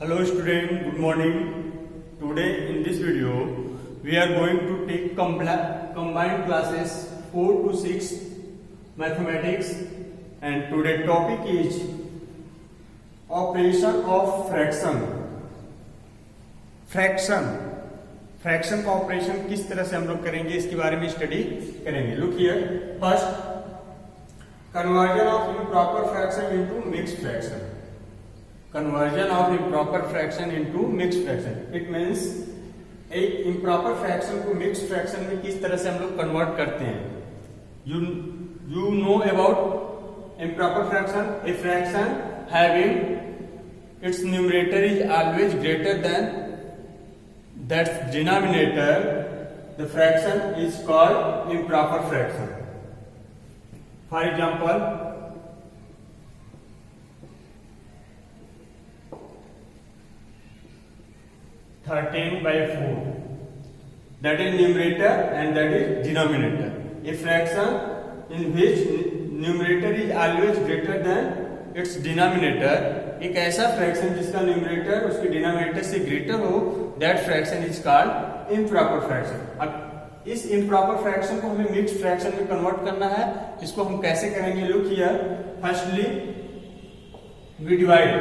Hello student, good morning. Today in this video we are going to take combined classes 4 to 6 mathematics, and today topic is operation of fraction. Fraction का operation किस तरह से हम लोग करेंगे इसके बारे में स्टडी करेंगे. Look here, first conversion of improper fraction into mixed fraction. Conversion of improper fraction into mixed fraction, it means एक इम्प्रॉपर फ्रैक्शन को मिक्स्ड फ्रैक्शन में किस तरह से हम लोग कन्वर्ट करते हैं. You know about improper fraction. A fraction having its numerator is always greater than that's denominator, the fraction is called improper fraction. For example, 13/4, that is numerator and that is denominator. A fraction in which numerator is always greater than its denominator, एक ऐसा fraction जिसका numerator उसके denominator से greater हो, that fraction is called improper fraction. अब इस improper fraction को हमें मिक्स्ड फ्रैक्शन में कन्वर्ट करना है. इसको हम कैसे करेंगे? Look here, firstly we divide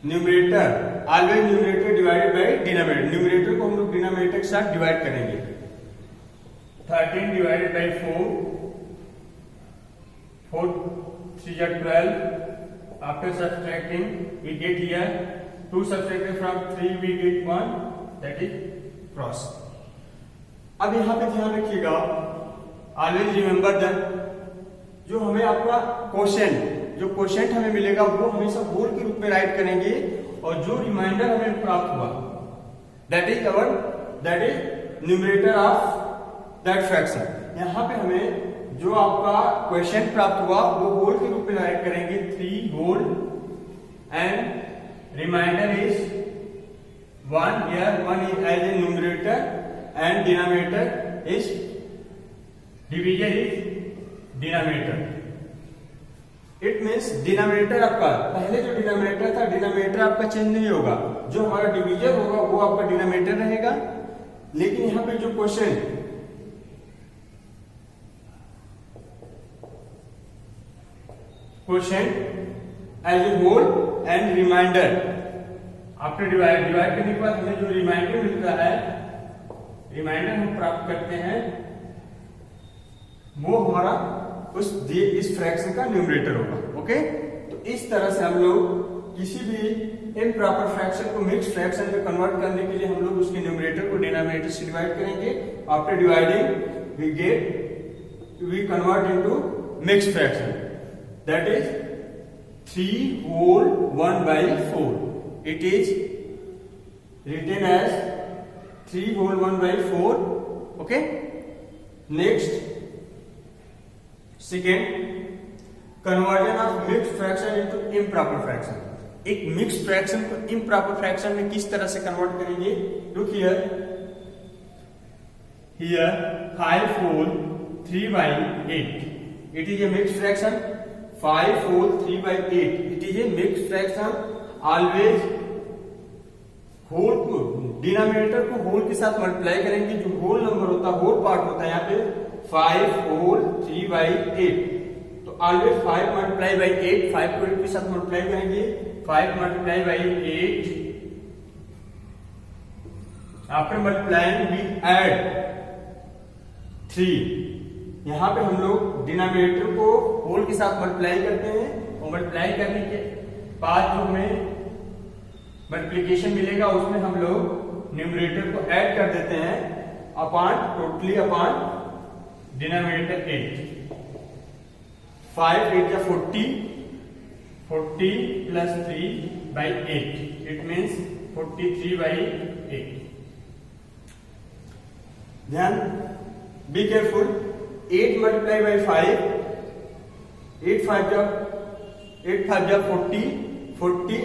numerator, always numerator divided by denominator. Numerator को हम लोग डिनोमिनेटर के साथ डिवाइड करेंगे. 13 divided by 4, 4 3 are 12. After subtracting, we get here 2 subtracted from 3, we get 1, that is cross. अब यहाँ पे ध्यान रखिएगा, ऑलवेज रिमेंबर दैट जो हमें आपका क्वोशिएंट हमें मिलेगा वो हमेशा होल के रूप में राइट करेंगे, और जो रिमाइंडर हमें प्राप्त हुआ that is numerator of that fraction. यहाँ पे हमें जो आपका क्वेश्चन प्राप्त हुआ वो होल के रूप में राइट करेंगे, 3 whole, and remainder is 1. Here 1 is as a numerator and denominator is divisor is denominator. It means denominator आपका पहले जो डिनोमिनेटर था, डिनोमिनेटर आपका चेंज नहीं होगा. जो हमारा डिवीजर होगा वो आपका डिनोमिनेटर रहेगा. लेकिन यहाँ पे जो question as a whole and remainder, after divide करने के बाद हमें जो रिमाइंडर मिलता है, रिमाइंडर हम प्राप्त करते हैं, वो हमारा इस फ्रैक्शन का न्यूमरेटर होगा. ओके, तो इस तरह से हम लोग किसी भी इम्प्रॉपर फ्रैक्शन को मिक्स्ड फ्रैक्शन में कन्वर्ट करने के लिए हम लोग उसके न्यूमरेटर को डिनोमिनेटर से डिवाइड करेंगे. After dividing we convert into mixed fraction, that is 3 whole 1/4. It is written as 3 whole 1/4. Okay, next, second, conversion of mixed fraction into improper fraction. एक मिक्स्ड फ्रैक्शन को इम्प्रॉपर फ्रैक्शन में किस तरह से convert करेंगे? Look here 5 whole 3/8. It is a mixed fraction. 5 whole 3/8. It is a mixed fraction. Always whole को denominator को whole के साथ मल्टीप्लाई करेंगे. जो होल नंबर होता है, होल पार्ट होता है यहाँ पे 5 whole 3/8. तो ऑलवेज 5 मल्टीप्लाई बाई 8, 5 को 8 के साथ मल्टीप्लाई करेंगे. 5 multiply by 8, after multiplying we add 3. यहाँ पे हम लोग डिनोमिनेटर को होल के साथ मल्टीप्लाई करते हैं, और मल्टीप्लाई करने के बाद जो हमें मल्टीप्लिकेशन मिलेगा उसमें हम लोग न्यूमरेटर को ऐड कर देते हैं टोटली अपॉन डिनोमिनेटर 8. 5 8 या 40 प्लस 3/8. It means 43/8. ध्यान, बी केयरफुल. 8 मल्टीप्लाई बाई 5, 8 5 जा 40,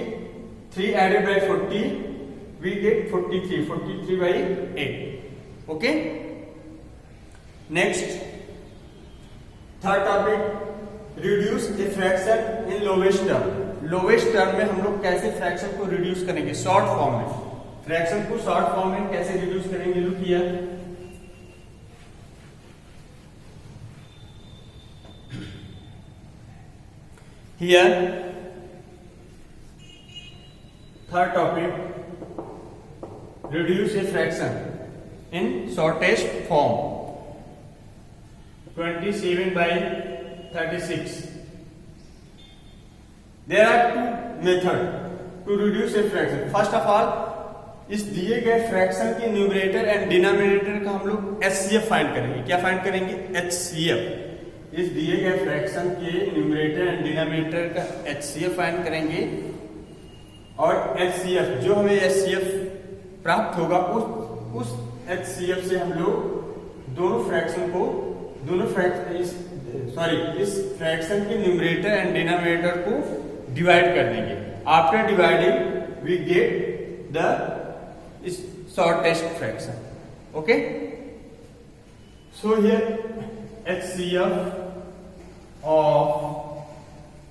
3 added by 40, we get 43/8. Okay, next third topic reduce a fraction in lowest term. Lowest term में हम लोग कैसे फ्रैक्शन को रिड्यूस करेंगे, शॉर्ट फॉर्म में। फ्रैक्शन को शॉर्ट फॉर्म में कैसे रिड्यूस करेंगे, look here. Here, third topic, reduce a fraction in shortest form. 27 by 36. There are two methods to reduce a fraction. First of all, इस दिए गए फ्रैक्शन के न्यूमरेटर एंड डिनोमिनेटर का हम लोग HCF फाइंड करेंगे। क्या फाइंड करेंगे, HCF। इस दिए गए फ्रैक्शन के न्यूमरेटर एंड डिनोमिनेटर का HCF फाइंड करेंगे, और HCF जो हमें HCF प्राप्त होगा उस HCF से हम लोग दोनों फ्रैक्शन को इस फ्रैक्शन के न्यूमरेटर एंड डिनोमिनेटर को डिवाइड कर देंगे। After dividing we get the shortest fraction. Okay, so here HCF of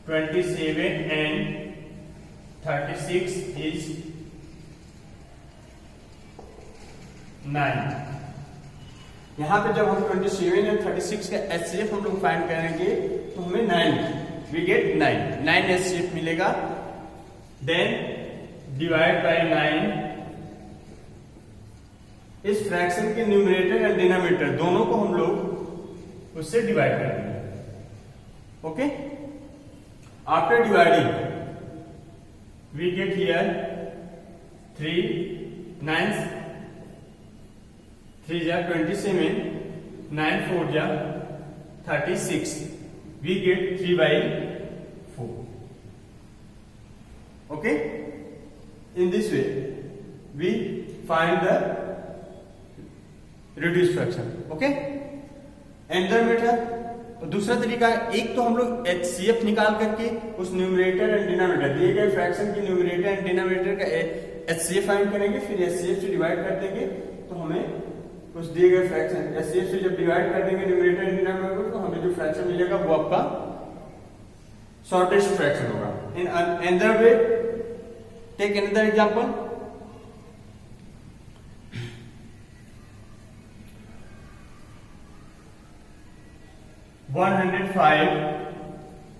27 and 36 is 9। यहाँ पे जब हम 27 और 36 का HCF हम लोग फाइंड करेंगे तो हमें 9 वी गेट 9 HCF मिलेगा। देन डिवाइड बाय 9, इस फ्रैक्शन के न्यूमरेटर एंड डिनोमिनेटर दोनों को हम लोग उससे डिवाइड करेंगे। Okay, after dividing we get here 3 9 3 जा 27, 9 4 जा 36, we get 3/4। Okay, in this way we find the reduce fraction. Okay, another method, तो दूसरा तरीका, एक तो हम लोग HCF निकाल करके उस न्यूमरेटर एंड डिनोमिनेटर दिए गए फ्रैक्शन के न्यूमरेटर एंड डिनोमिनेटर का HCF फाइंड करेंगे, फिर HCF से डिवाइड कर देंगे तो हमें उस दिए गए फ्रैक्शन HCF से जब डिवाइड कर देंगे न्यूमरेटर एंड डिनोमिनेटर तो हमें जो फ्रैक्शन मिलेगा वो आपका शॉर्टेस्ट फ्रैक्शन होगा। In another way, take another example. 105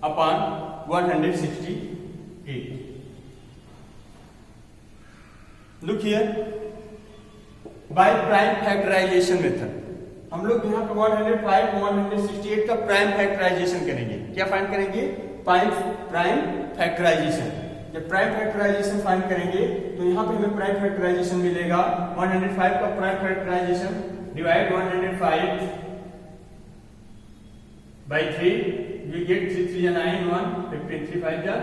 upon 168। Look here, by prime factorization method हम लोग यहाँ पे 105 168 का प्राइम फैक्टराइजेशन करेंगे। क्या फाइंड करेंगे, प्राइम फैक्टराइजेशन। जब प्राइम फैक्टराइजेशन फाइंड करेंगे तो यहाँ पे हमें प्राइम फैक्टराइजेशन मिलेगा। 105 का prime factorisation divide 105 by 3, we get 3 3 9 1 15 3 5 जा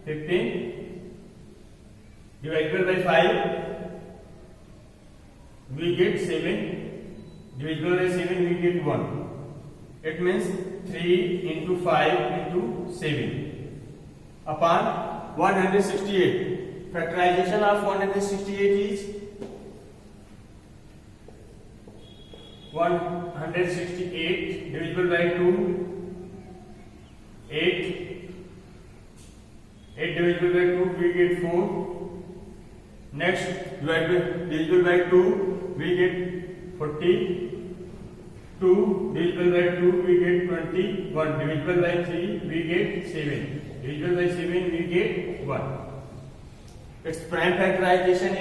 15 divided by 5 we get 7 divided by 7 we get 1। It means 3 into 5 into 7 upon 168। Factorization of 168 is 168 divisible by 2, 8 divisible by 2 we get 4। Next divisible by 2 we get 40, 2 divisible by 2 we get 20, 1 divisible by 3 we get 7, divisible by 7 we get 1। Its prime factorization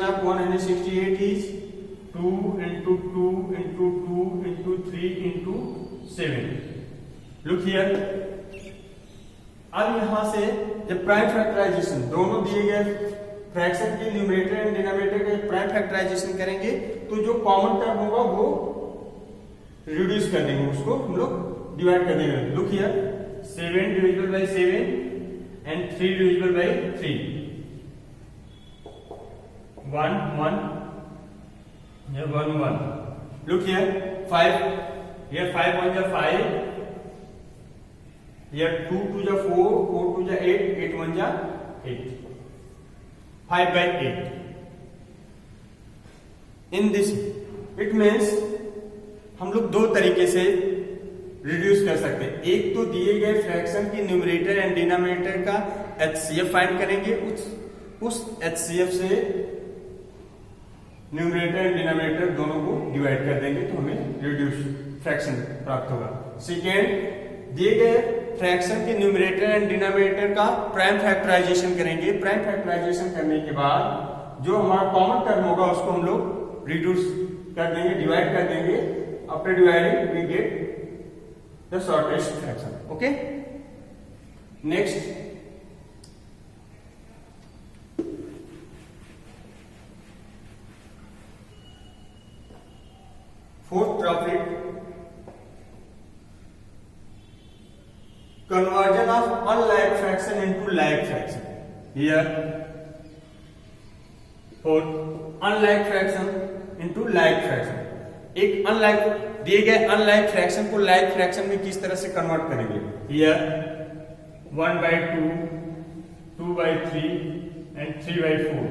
of 168 is 2 into 2 into 2 into 3 into 7। Look here, अब यहां से जब prime factorisation दोनों दिए गए fraction के numerator and denominator के prime factorisation करेंगे तो जो कॉमन टर्म होगा वो रिड्यूस कर देंगे, उसको हम लोग डिवाइड कर देंगे। Look here, 7 divisible by 7 and 3 divisible by 3, 1 1 here 1 1। Look here, 5 here 5 1 is 5, here 2 2 is 4, 4 2 is 8, 8 1 is 8, 5 by 8। In this it means हम लोग दो तरीके से रिड्यूस कर सकते हैं। एक तो दिए गए फ्रैक्शन की न्यूमरेटर एंड डिनोमिनेटर का एचसीएफ फाइंड करेंगे, उस एचसीएफ से न्यूमरेटर एंड डिनोमिनेटर दोनों को डिवाइड कर देंगे तो हमें रिड्यूस फ्रैक्शन प्राप्त होगा। सेकेंड, दिए गए फ्रैक्शन के न्यूमरेटर एंड डिनोमिनेटर का प्राइम फैक्टराइजेशन करेंगे। प्राइम फैक्टराइजेशन करने के बाद जो हमारा कॉमन टर्म होगा उसको हम लोग रिड्यूस कर देंगे, डिवाइड कर देंगे। After dividing we get the shortest fraction. Okay, next, fourth topic, conversion of unlike fraction into like fraction. Here, for unlike fraction into like fraction, एक unlike दिए गए unlike fraction को like fraction में किस तरह से कन्वर्ट करेंगे। Here 1/2, 2/3 and 3/4।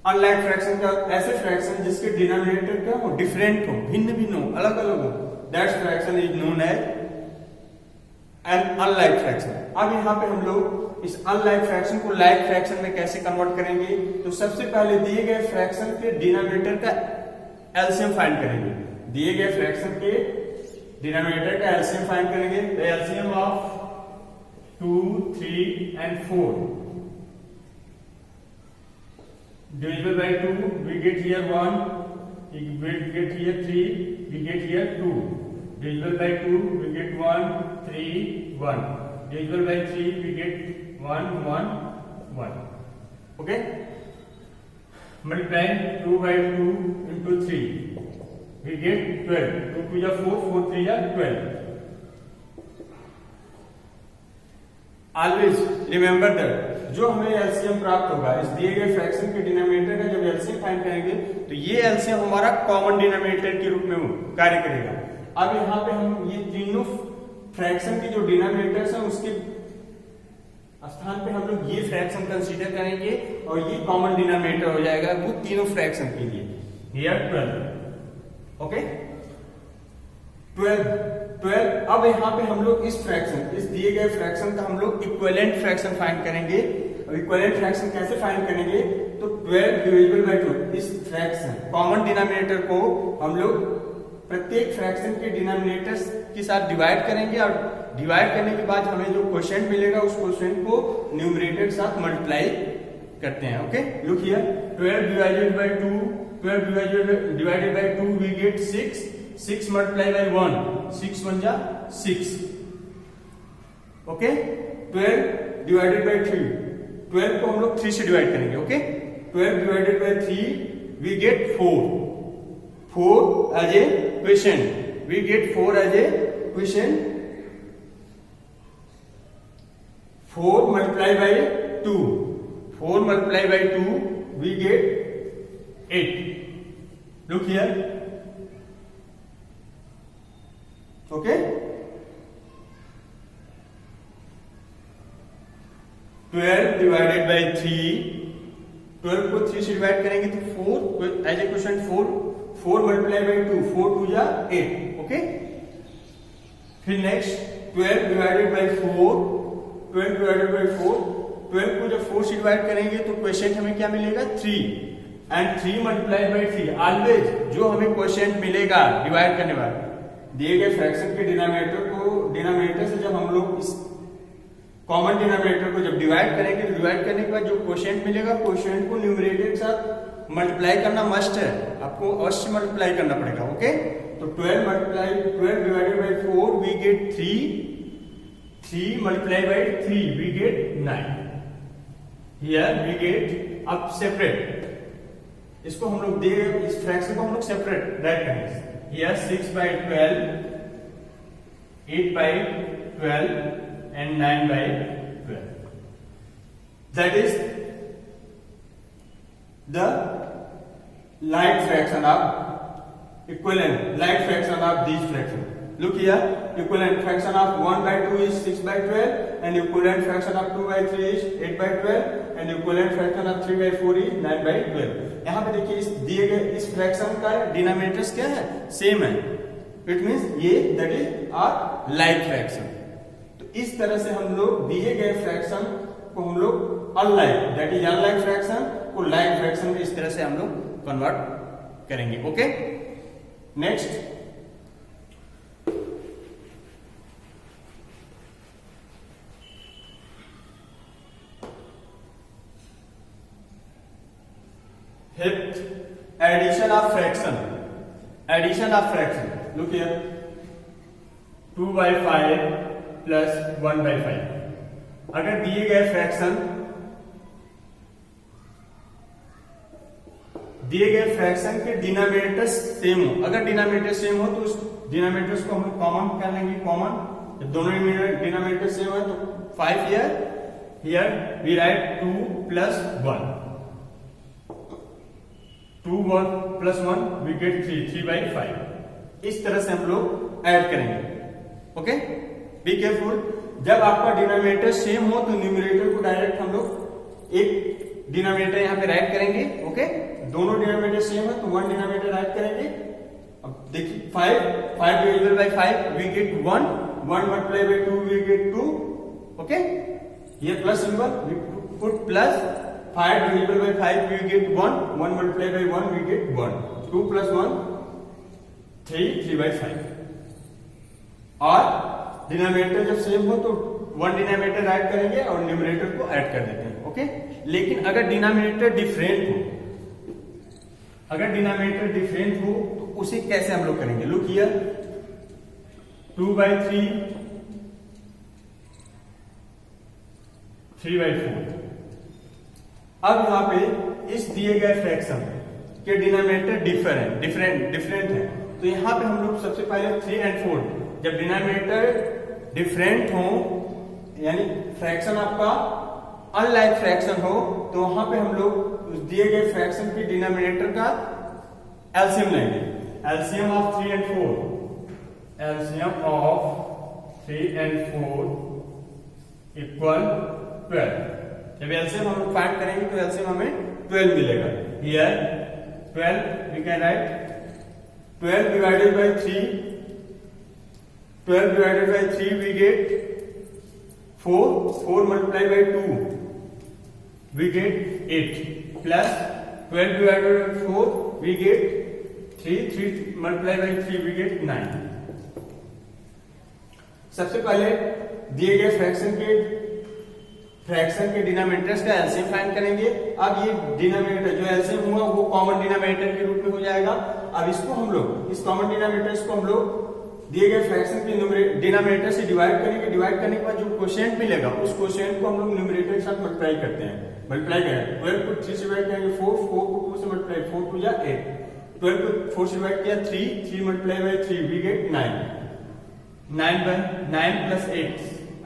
Unlike fraction का ऐसे फ्रैक्शन जिसके डिनोमिनेटर क्या हो, डिफरेंट हो, भिन्न भिन्न हो, अलग अलग हो, that's fraction is known as an unlike fraction. अब यहाँ पे हम लोग इस अनलाइक फ्रैक्शन को लाइक फ्रैक्शन में कैसे कन्वर्ट करेंगे, तो सबसे पहले दिए गए फ्रैक्शन के डिनोमिनेटर का एलसीएम फाइंड करेंगे। दिए गए फ्रैक्शन के डिनोमिनेटर का एलसीएम फाइंड करेंगे। The LCM of 2, 3 and 4 divisible by 2, we get here 1, we get here 3, we get here 2. Divisible by 2, we get 1, 3, 1. Divisible by 3, we get 1, 1, 1. Okay? Multiplying 2 by 2 into 3, we get 12. 2 2 is 4, 4 3 is 12. Always remember that जो हमें LCM प्राप्त होगा इस दिए गए fraction के denominator का जब एलसीएम फाइंड करेंगे तो ये एलसीएम हमारा कॉमन डिनोमिनेटर के रूप में कार्य करेगा। अब यहाँ पे हम ये तीनों फ्रैक्शन के जो डिनोमिनेटर्स हैं उसके स्थान पे हम लोग ये फ्रैक्शन कंसीडर करेंगे और ये कॉमन डिनोमिनेटर हो जाएगा वो तीनों फ्रैक्शन के लिए। हियर 12। ओके, 12। अब यहाँ पे हम लोग इस दिए गए फ्रैक्शन का हम लोग इक्विवेलेंट फ्रैक्शन फाइंड करेंगे। और इक्विवेलेंट फ्रैक्शन कैसे फाइंड करेंगे, तो 12 डिविजिबल बाय 2 इस फ्रैक्शन कॉमन डिनोमिनेटर को हम लोग प्रत्येक फ्रैक्शन के डिनोमिनेटर्स के साथ डिवाइड करेंगे और डिवाइड करने के बाद हमें जो क्वोशिएंट मिलेगा उस क्वोशिएंट को न्यूमरेटर के साथ मल्टीप्लाई करते हैं। Okay, look here 12 divided by 2, 12 divided by 2 we get 6, 6 multiplied by 1, 6 1 जा 6. ओके, 12 डिवाइडेड बाय 3, 12 को हम लोग 3 से डिवाइड करेंगे। Okay, 12 divided by 3 we get 4, 4 as a quotient, we get 4 as a quotient. 4 multiplied by 2, 4 multiplied by 2 we get 8. Look here. Okay, 12 divided by 3, 12 को 3 से divide करेंगे तो 4 as a question 4 multiply by 2, 4 2 जा 8। Okay, फिर next 12 divided by 4, 12 divided by 4, 12 को जब 4 से divide करेंगे तो क्वेश्चन हमें क्या मिलेगा 3 एंड 3 मल्टीप्लाई बाय 3। ऑलवेज जो हमें क्वेश्चन मिलेगा डिवाइड करने वाला दिए गए फ्रैक्शन के डिनोमिनेटर से जब हम लोग इस कॉमन डिनोमिनेटर को जब डिवाइड करेंगे तो डिवाइड करने के बाद जो क्वोशिएंट मिलेगा क्वोशिएंट को न्यूमरेटर के साथ मल्टीप्लाई करना मस्ट है, आपको अवश्य मल्टीप्लाई करना पड़ेगा। ओके, तो 12 divided by 4 we get 3, 3 multiply by 3 we get 9। Here we get अब सेपरेट इसको हम लोग दे इस फ्रैक्शन को हम लोग सेपरेट राइट करेंगे। Here 6 by 12, 8 by 12 and 9 by 12. That is the like fraction of equivalent like fraction of these fractions. Look here, equivalent fraction of 1 by 2 is 6 by 12 and equivalent fraction of 2 by 3 is 8 by 12 and equivalent fraction of 3 by 4 is 9 by 12. यहाँ पे देखिए इस दिए गए इस fraction का denominators क्या है, सेम है। इट मीन्स ये that is are like fraction. तो इस तरह से हम लोग दिए गए फ्रैक्शन को हम लोग unlike that is unlike fraction को लाइक फ्रैक्शन में इस तरह से हम लोग कन्वर्ट करेंगे। Okay, next addition of fraction. Addition of fraction, look here 2/5 plus 1/5। अगर दिए गए फ्रैक्शन के डिनोमिनेटर्स सेम हो, अगर डिनोमिनेटर सेम हो तो उस डिनोमिनेटर्स को हम कॉमन कर लेंगे। कॉमन, जब दोनों डिनोमिनेटर सेम है तो 5 here we write 2 plus 1, 2 1 plus 1 we get 3, 3/5। इस तरह से हम लोग ऐड करेंगे। ओके, बी केयरफुल, जब आपका डिनोमिनेटर सेम हो तो न्यूमरेटर को डायरेक्ट हम लोग एक डिनोमिनेटर यहां पे राइट करेंगे। ओके, दोनों डिनोमिनेटर सेम है तो 1 डिनोमिनेटर राइट करेंगे। अब देखिए 5 divided by 5 we get 1, 1 multiply by 2 we get 2। Okay, ये plus symbol we put plus, 5 divided by 5 we get 1, 1 multiplied by 1 we get 1, 2 plus 1 3, 3/5। और डिनोमिनेटर जब सेम हो तो 1 डिनोमिनेटर ऐड करेंगे और न्यूमरेटर को ऐड कर देते हैं। ओके, लेकिन अगर डिनोमिनेटर डिफरेंट हो, तो उसे कैसे हम लोग करेंगे? Look here 2/3, 3/4। अब यहां पे इस दिए गए फ्रैक्शन के डिनोमिनेटर डिफरेंट है, तो यहां पे हम लोग सबसे पहले 3 और 4, जब डिनोमिनेटर डिफरेंट हो यानी फ्रैक्शन आपका अनलाइक फ्रैक्शन हो, तो वहां पे हम लोग उस दिए गए फ्रैक्शन के डिनोमिनेटर का एलसीएम लेंगे। एलसीएम ऑफ 3 और 4, एलसीएम ऑफ 3 और 4 इक्वल 12। जब एलसीएम हम लोग फाइंड करेंगे तो एलसीएम हमें 12 मिलेगा। Here 12 we can write 12 divided by 3, 12 divided by 3 we get 4, 4 multiply by 2 we get 8 plus 12 divided by 4 we get 3, 3 multiply by 3 we get 9। सबसे पहले दिए गए फ्रैक्शन के डिनोमिनेटर्स का एलसीएम फाइंड करेंगे। अब ये डिनोमिनेटर जो एलसीएम हुआ वो कॉमन डिनोमिनेटर के रूप में हो जाएगा। अब इसको हम लोग इस कॉमन डिनोमिनेटर्स को हम लोग दिए गए फ्रैक्शन के डिनोमिनेटर से डिवाइड करेंगे। डिवाइड करने के बाद जो क्वोशिएंट मिलेगा उस क्वोशिएंट को हम लोग न्यूमरेटर के साथ मल्टीप्लाई करते हैं। मल्टीप्लाई करें 12 को 3 से डिवाइड करेंगे 4, 4 को 2 से मल्टीप्लाई 4 2 या 8, 12 को 4 से डिवाइड किया 3, 3 multiply by 3 we get 9, 9 plus 8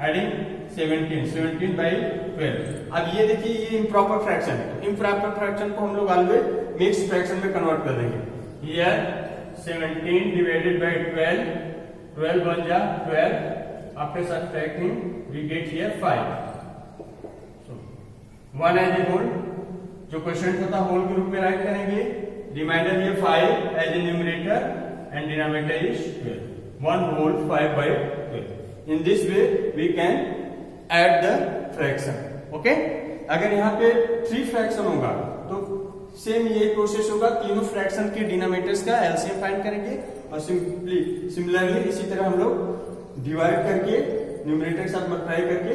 adding 17, 17 by 12। अब ये देखिए ये इम्प्रॉपर फ्रैक्शन है, इम्प्रॉपर फ्रैक्शन को हम लोग ऑलवेज मिक्स्ड फ्रैक्शन में कन्वर्ट कर देंगे। हियर 17 डिवाइडेड बाय 12, 12 बन जा 12, after subtracting we get here 5। So 1 as a whole, जो क्वोशिएंट होता है होल के रूप में राइट करेंगे। Remainder here 5 as a numerator and denominator is 12, 1 whole 5 by 12। In this way we can add the fraction। Okay, अगर यहाँ पे 3 फ्रैक्शन होगा तो सेम ये प्रोसेस होगा, तीनों फ्रैक्शन के डिनोमिनेटर्स का एलसीएम फाइंड करेंगे और सिमिलरली इसी तरह हम लोग डिवाइड करके न्यूमरेटर के साथ मल्टीप्लाई करके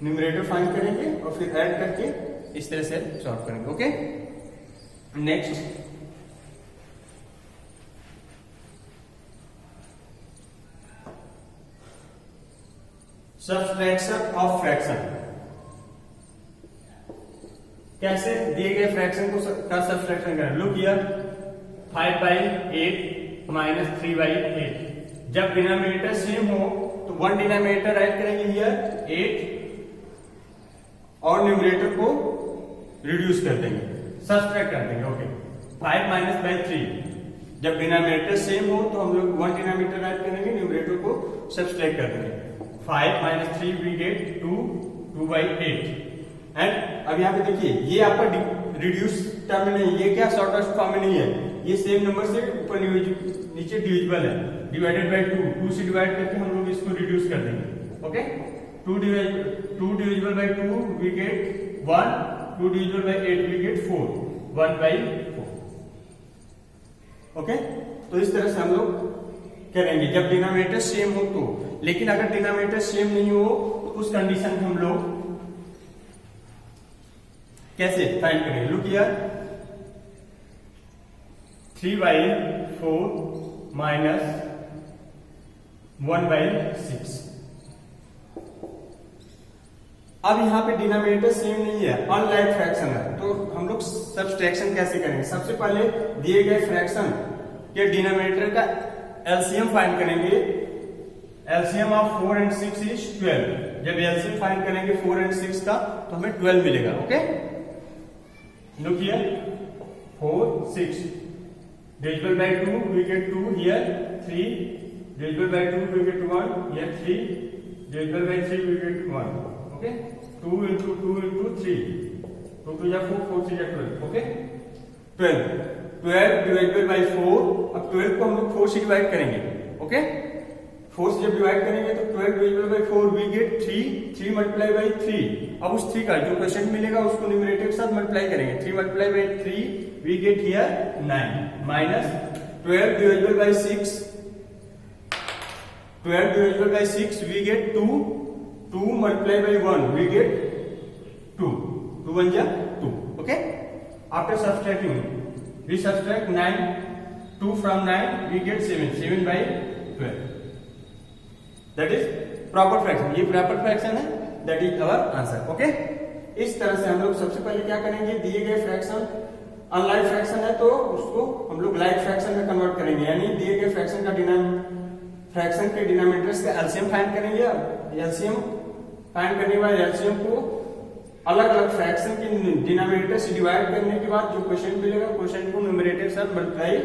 न्यूमरेटर फाइंड करेंगे और फिर ऐड करके इस तरह से सॉल्व करेंगे। Okay, next subtraction of fraction. कैसे दिए गए फ्रैक्शन को का सब्ट्रैक्शन करें? Look here 5/8 minus 3/8। जब डिनोमिनेटर सेम हो तो 1 डिनोमिनेटर ऐड करेंगे हियर 8 और न्यूमरेटर को रिड्यूस कर देंगे, सब्ट्रैक्ट कर देंगे। Okay, 5 minus by 3। जब डिनोमिनेटर सेम हो तो हम लोग 1 डिनोमिनेटर ऐड करेंगे, न्यूमरेटर को सब्ट्रैक्ट कर देंगे। 5 माइनस 3 वी गेट 2, 2/8। एंड अब यहाँ पे देखिए ये आपका रिड्यूस टर्म में नहीं, ये क्या शॉर्टेस्ट फॉर्म में नहीं है, ये सेम नंबर से ऊपर नीचे डिविजिबल है, डिवाइडेड बाय 2 से डिवाइड करके हम लोग इसको रिड्यूस कर देंगे। Okay, 2 divisible by 2 we get 1, 2 divisible by 8 we get 4, 1/4। Okay, तो इस तरह से हम लोग करेंगे जब डिनोमिनेटर सेम हो तो। लेकिन अगर डिनोमिनेटर सेम नहीं हो तो उस कंडीशन में हम लोग कैसे फाइंड करेंगे? Look here, 3/4 minus 1/6। अब यहां पे डिनोमिनेटर सेम नहीं है, अनलाइक फ्रैक्शन है, तो हम लोग सब्सट्रैक्शन कैसे करेंगे? सबसे पहले दिए गए फ्रैक्शन के डिनोमिनेटर का एलसीएम फाइंड करेंगे। LCM of 4 and 6 is 12। जब एलसीएम फाइंड करेंगे 4 and 6 का तो हमें 12 मिलेगा। Okay, look here, 4, 6 divisible by 2 we get 2, here 3 divisible by 2 we get 1, here 3 divisible by 3 we get 1। Okay, 2 into 2 into 3, 2 to 4, 4 to 12। Okay, 12 divided by 4। अब 12 को हम लोग 4 से डिवाइड करेंगे। ओके, 4 से जब डिवाइड करेंगे तो 12 divided by 4 we get 3 multiply by 3। अब उस 3 का जो क्वेश्चन मिलेगा उसको न्यूमरेटर के साथ मल्टीप्लाई करेंगे। 3 multiply by 3 we get here 9 minus 12 divided by 6, 12 divided by 6 we get 2 multiply by 1 we get 2 1 जा 2। Okay, after subtracting we subtract 9, 2 from 9 we get 7/12। that is proper fraction। ये proper fraction है, that is our answer। Okay, इस तरह से हम लोग सबसे पहले क्या करेंगे? दिए गए फ्रैक्शन अनलाइक फ्रैक्शन है तो उसको हम लोग लाइक फ्रैक्शन में कन्वर्ट करेंगे, यानी दिए गए फ्रैक्शन का फ्रैक्शन के डिनोमिनेटर्स का एलसीएम फाइंड करेंगे। अब एलसीएम फाइंड करने के बाद एलसीएम को अलग अलग फ्रैक्शन के डिनोमिनेटर से डिवाइड करने के बाद जो क्वेश्चन मिलेगा, क्वेश्चन को न्यूमरेटर के साथ मल्टीप्लाई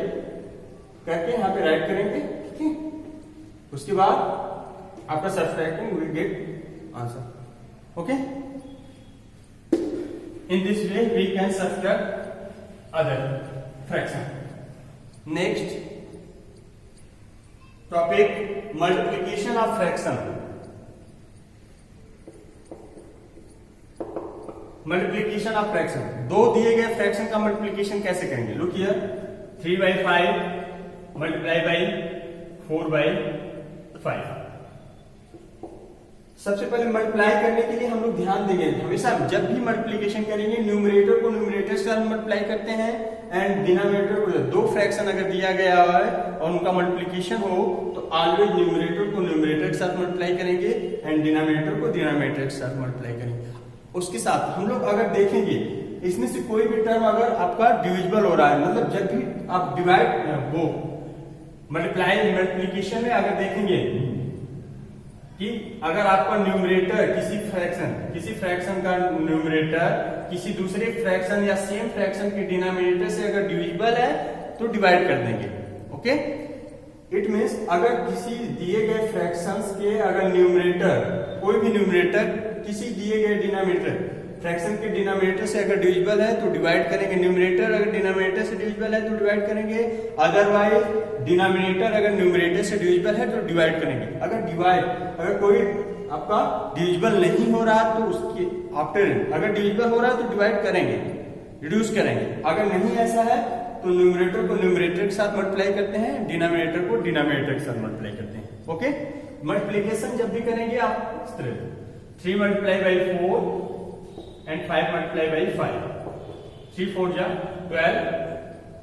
करके यहाँ पे राइट करेंगे। ठीक है, उसके बाद after subtracting we get answer. Okay, in this way we can subtract other fraction. Next topic, multiplication of fraction. Multiplication of fraction, दो दिए गए फ्रैक्शन का मल्टीप्लीकेशन कैसे करेंगे? Look here, 3/5 multiply by 4/5। सबसे पहले मल्टीप्लाई करने के लिए हम लोग ध्यान देंगे, हमेशा जब भी मल्टीप्लीकेशन करेंगे न्यूमरेटर को न्यूमरेटर से मल्टीप्लाई करते हैं एंड डिनोमिनेटर को। दो फ्रैक्शन अगर दिया गया है और उनका मल्टीप्लीकेशन हो तो ऑलवेज न्यूमरेटर को न्यूमरेटर के साथ मल्टीप्लाई करेंगे एंड डिनोमिनेटर को डिनोमिनेटर के साथ मल्टीप्लाई करेंगे। उसके साथ हम लोग अगर देखेंगे इसमें से कोई भी टर्म अगर आपका डिविजिबल हो रहा है, मतलब जब भी आप डिवाइड वो मल्टीप्लिकेशन में अगर देखेंगे कि अगर आपका न्यूमरेटर किसी फ्रैक्शन का न्यूमरेटर किसी दूसरे फ्रैक्शन या सेम फ्रैक्शन के डिनोमिनेटर से अगर डिविजिबल है तो डिवाइड कर देंगे। ओके, इट मीन्स अगर किसी दिए गए फ्रैक्शंस के अगर न्यूमरेटर, कोई भी न्यूमरेटर किसी दिए गए डिनोमिनेटर फ्रैक्शन के डिनोमिनेटर से अगर डिविजिबल है तो डिवाइड करेंगे। न्यूमरेटर अगर डिनोमिनेटर से डिविजिबल है तो डिवाइड करेंगे, अदरवाइज डिनोमिनेटर अगर न्यूमरेटर से डिविजिबल है तो डिवाइड करेंगे। अगर कोई आपका डिविजिबल नहीं हो रहा तो उसके आफ्टर अगर डिविजिबल हो रहा है तो डिवाइड करेंगे, रिड्यूस करेंगे। अगर नहीं ऐसा है तो न्यूमरेटर को न्यूमरेटर के साथ मल्टीप्लाई करते हैं, डिनोमिनेटर को डिनोमिनेटर के साथ मल्टीप्लाई करते हैं। ओके, मल्टीप्लिकेशन जब भी करेंगे आप इस तरह 3 multiply by 4 and 5 multiply by 5, 3 4 ja 12,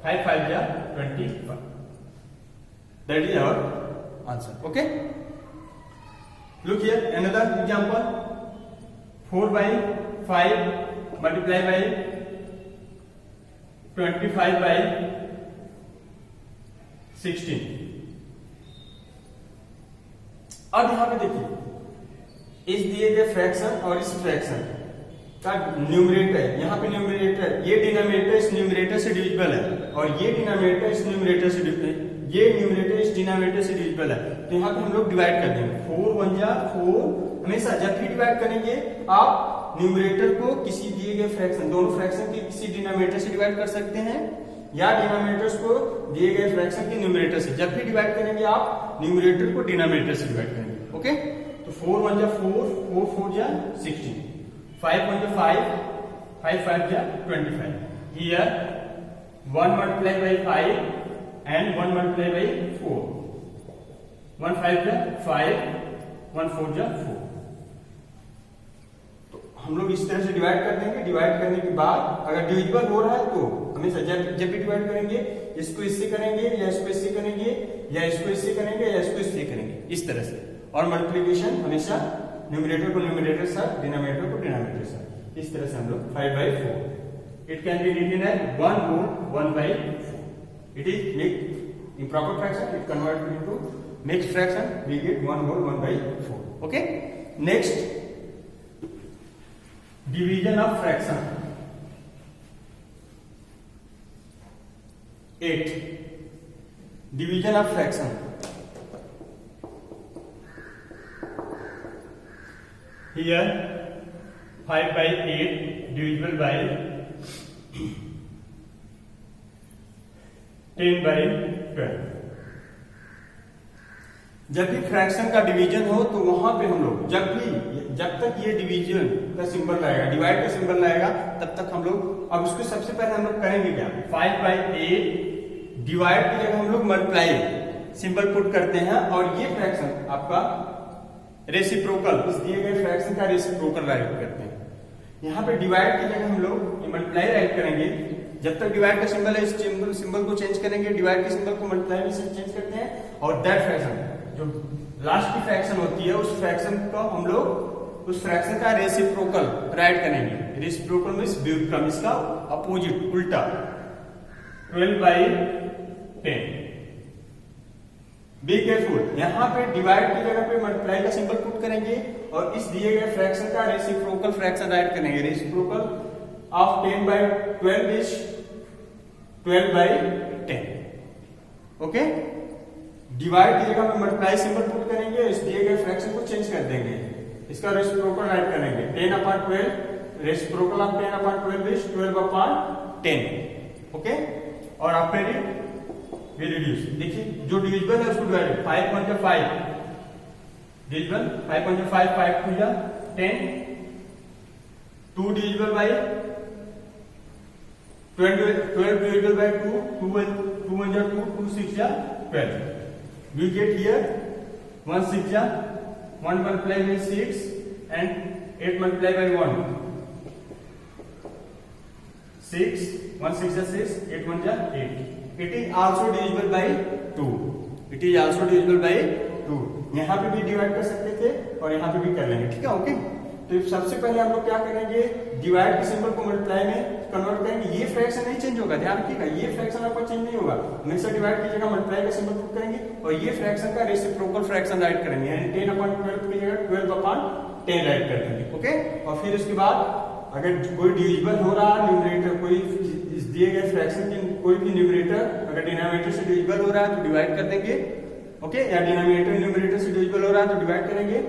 5 5 ja 25. That is our answer. Okay, look here another example, 4 by 5 multiply by 25 by 16. अब यहां पे देखिए इस दिए गए फ्रैक्शन और इस फ्रैक्शन का न्यूमरेटर, यहाँ पे न्यूमरेटर, ये डिनोमिनेटर इस न्यूमरेटर से डिविजिबल है और ये डिनोमिनेटर इस न्यूमरेटर से ये न्यूमरेटर इस डिनोमिनेटर से डिविजिबल है, तो यहाँ पे हम लोग डिवाइड कर देंगे। 4 1 जा 4। हमेशा जब भी डिवाइड करेंगे आप न्यूमरेटर को किसी दिए गए फ्रैक्शन, दोनों फ्रैक्शन के किसी डिनोमिनेटर से डिवाइड कर सकते हैं या डिनोमिनेटर्स को दिए गए फ्रैक्शन के न्यूमरेटर से। जब भी डिवाइड करेंगे आप न्यूमरेटर को डिनोमिनेटर से डिवाइड करेंगे। ओके, तो 4 1 जा 4, 4 4 जा 16, 5 1 जा 5, 5 5 जा 25। Here 1 multiplied by 5 and 1 multiplied by 4, 1 5 जा 5, 1 4 जा 4। तो हम लोग इस तरह से डिवाइड कर देंगे। डिवाइड करने के बाद अगर डिविजिबल हो रहा है तो हमेशा जब भी डिवाइड करेंगे इसको इससे करेंगे या इसको इससे करेंगे या इसको इससे करेंगे या इसको इससे करेंगे, इस तरह से। और मल्टीप्लिकेशन हमेशा न्यूमरेटर को न्यूमरेटर साथ, डिनोमिनेटर को डिनोमिनेटर साथ, इस तरह से हम लोग 5/4। It can be written as 1 whole 1/4. It is mixed improper fraction. It converted into mixed fraction. We get 1 whole 1/4. Okay. Next, division of fraction. 8. Division of fraction. Here 5/8 divisible by 10/12। जब भी fraction का division हो तो वहां पे हम लोग जब तक ये डिवीजन का सिंबल लाएगा, डिवाइड का सिंबल लाएगा, तब तक हम लोग, अब उसको सबसे पहले हम लोग करेंगे क्या, 5/8 डिवाइड की जगह हम लोग मल्टीप्लाई सिंबल पुट करते हैं और ये फ्रैक्शन आपका रेसिप्रोकल, इस दिए गए फ्रैक्शन का रेसिप्रोकल राइट करते हैं। यहाँ पे डिवाइड की जगह हम लोग मल्टीप्लाई राइट करेंगे। जब तक डिवाइड का सिंबल है, इस सिंबल को चेंज करेंगे, डिवाइड के सिंबल को मल्टीप्लाई में चेंज करते हैं, और दैट फ्रैक्शन जो लास्ट की फ्रैक्शन होती है उस फ्रैक्शन को हम लोग उस फ्रैक्शन का रेसिप्रोकल राइट करेंगे। रेसिप्रोकल मींस व्युत्क्रम, इसका अपोजिट, उल्टा। 12/10। बी केयरफुल, यहाँ पे डिवाइड की जगह पे मल्टीप्लाई का सिंबल पुट करेंगे और इस दिए गए फ्रैक्शन का रेसिप्रोकल फ्रैक्शन राइट करेंगे। Reciprocal of 10/12 is 12/10। Okay, divide की जगह में मल्टीप्लाई सिंबल पुट करेंगे, इस दिए गए फ्रैक्शन को चेंज कर देंगे, इसका रेसिप्रोकल राइट करेंगे। 10/12, रेसिप्रोकल ऑफ 10/12 इज 12/10। ओके, और आफ्टर इट वी रिड्यूस। देखिए जो डिविजिबल है उसको divide, 5 1 5 divisible, 5 1 5, 5 2 10, 2 divisible bye 12 divisible by 2, 2 1 2, 2 6 12। We get here 1 6 1 multiplied by 6 and 8 multiplied by 1, 6 1 6 6, 8 1 8। It is also divisible by 2. It is also divisible by 2। यहाँ पे भी divide कर सकते थे और यहाँ पे भी कर लेंगे, ठीक है। ओके, तो सबसे पहले हम लोग क्या करेंगे, डिवाइड के सिंबल को मल्टीप्लाई में कन्वर्ट करेंगे। ये फ्रैक्शन नहीं चेंज होगा, ध्यान रखिएगा, ये फ्रैक्शन आपका चेंज नहीं होगा। हमेशा डिवाइड की जगह मल्टीप्लाई का सिंबल पुट करेंगे और ये फ्रैक्शन का रेसिप्रोकल फ्रैक्शन राइट करेंगे, यानी 10/12 की जगह 12/10 राइट कर देंगे। ओके, और फिर उसके बाद अगर कोई डिविजिबल हो रहा है न्यूमरेटर, कोई इस दिए गए फ्रैक्शन की कोई भी न्यूमरेटर अगर डिनोमिनेटर से डिविजिबल हो रहा है तो डिवाइड कर देंगे। ओके, या डिनोमिनेटर न्यूमरेटर से डिविजिबल हो रहा है तो डिवाइड करेंगे।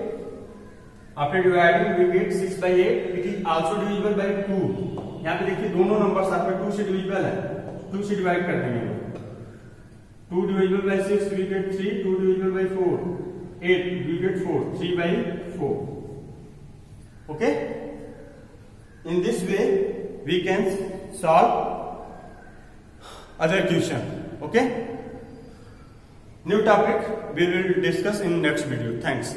After dividing we get 6/8। It is also divisible by 2। यहाँ पे देखिए दोनों नंबर्स आपके 2 से डिविजिबल है, 2 से डिवाइड कर देंगे। 2 divisible by 6 we get 3, 2 divisible by 4 8 we get 4, 3/4। Okay, in this way we can solve other question. Okay, new topic we will discuss in next video. Thanks.